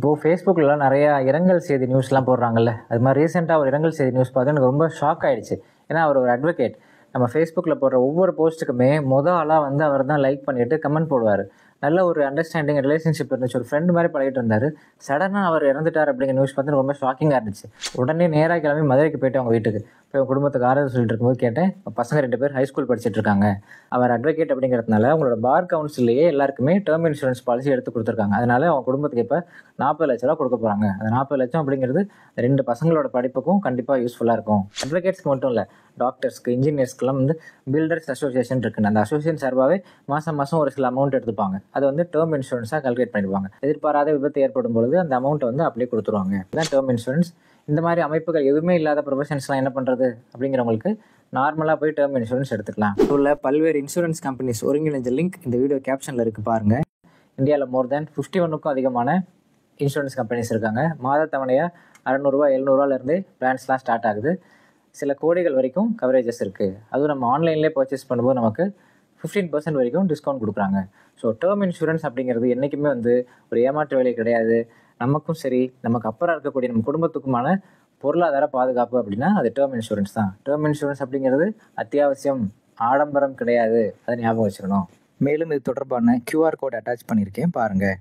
இப்போது ஃபேஸ்புக்கிலலாம் நிறையா இரங்கல் செய்தி நியூஸ்லாம் போடுறாங்கல்ல. அது மாதிரி ரீசெண்டாக ஒரு இரங்கல் செய்தி நியூஸ் பார்த்து எனக்கு ரொம்ப ஷாக் ஆகிடுச்சு. ஏன்னா அவர் ஒரு அட்வொகேட். நம்ம ஃபேஸ்புக்கில் போடுற ஒவ்வொரு போஸ்ட்டுக்குமே ஆளாக வந்து அவர் தான் லைக் பண்ணிவிட்டு கமெண்ட் போடுவார். நல்ல ஒரு அண்டர்ஸ்டாண்டிங் ரிலேஷன்ஷிப் இருந்துச்சு. ஒரு ஃப்ரெண்டு மாதிரி பழகிட்டு இருந்தார். சடனாக அவர் இறந்துட்டார் அப்படிங்கிற நியூஸ் பார்த்து ரொம்ப ஷாக்கிங்காக இருந்துச்சு. உடனே நேராக கிளம்பி மதுரைக்கு போயிட்டு அவங்க வீட்டுக்கு போய் அவங்க குடும்பத்துக்கு ஆறுதல் சொல்லிட்டு இருக்கும்போது கேட்டேன், பசங்க 2 பேர் ஹைஸ்கூல் படிச்சுட்டு இருக்காங்க. அவர் அட்வொகேட் அப்படிங்கிறதுனால அவங்களோட பார் கவுன்சிலேயே எல்லாருக்குமே டேர்ம் இன்சூரன்ஸ் பாலிசி எடுத்து கொடுத்துருக்காங்க. அதனால அவங்க குடும்பத்துக்கு இப்போ 40 லட்ச ரூபா கொடுக்க போகிறாங்க. அந்த 40 லட்சம் அப்படிங்கிறது 2 பசங்களோட படிப்புக்கும் கண்டிப்பாக யூஸ்ஃபுல்லாக இருக்கும். அட்வொகேட்ஸ்க்கு மட்டும் இல்லை, டாக்டர்ஸ்க்கு, இன்ஜினியர்ஸ்க்குலாம் வந்து பில்டர்ஸ் அசோசியேஷன் இருக்குன்னு அந்த அசோசியேஷன் சார்பாகவே மாதம் ஒரு சில அமௌண்ட் எடுத்துப்பாங்க. அது வந்து டேர்ம் இன்சூரன்ஸாக கால்குலேட் பண்ணிடுவாங்க. எதிர்பாராத விபத்து ஏற்படும் பொழுது அந்த அமௌண்ட்டை வந்து அப்படியே கொடுத்துருவாங்க. இதுதான் டேர்ம் இன்சூரன்ஸ். இந்த மாதிரி அமைப்புகள் எதுவுமே இல்லாத ப்ரொஃபஷன்ஸ்லாம் என்ன பண்ணுறது அப்படிங்கிறவங்களுக்கு நார்மலாக போய் டேர்ம் இன்சூரன்ஸ் எடுத்துக்கலாம். உள்ள பல்வேறு இன்சூரன்ஸ் கம்பெனிஸ் ஒருங்கிணைஞ்ச லிங்க் இந்த வீடியோ கேப்ஷனில் இருக்குது பாருங்கள். இந்தியாவில் மோர் தேன் 51க்கும் அதிகமான இன்சூரன்ஸ் கம்பெனிஸ் இருக்காங்க. மாத தவணையாக 600 700 பிளான்ஸ்லாம் ஸ்டார்ட் ஆகுது. சில கோடிகள் வரைக்கும் கவரேஜஸ் இருக்குது. அதுவும் நம்ம ஆன்லைன்லேயே பர்ச்சேஸ் பண்ணும்போது நமக்கு 15% வரைக்கும் டிஸ்கவுண்ட் கொடுக்குறாங்க. ஸோ டேர்ம் இன்சூரன்ஸ் அப்படிங்கிறது என்றைக்குமே வந்து ஒரு ஏமாற்று வேலை கிடையாது. நமக்கும் சரி, நமக்கு அப்புறம் இருக்கக்கூடிய நம்ம குடும்பத்துக்குமான பொருளாதார பாதுகாப்பு அப்படின்னா அது டேர்ம் இன்சூரன்ஸ் தான். டேர்ம் இன்சூரன்ஸ் அப்படிங்கிறது அத்தியாவசியம், ஆடம்பரம் கிடையாது. அதை ஞாபகம் வச்சுக்கணும். மேலும் இது தொடர்பான QR கோட் அட்டாச் பண்ணியிருக்கேன் பாருங்கள்.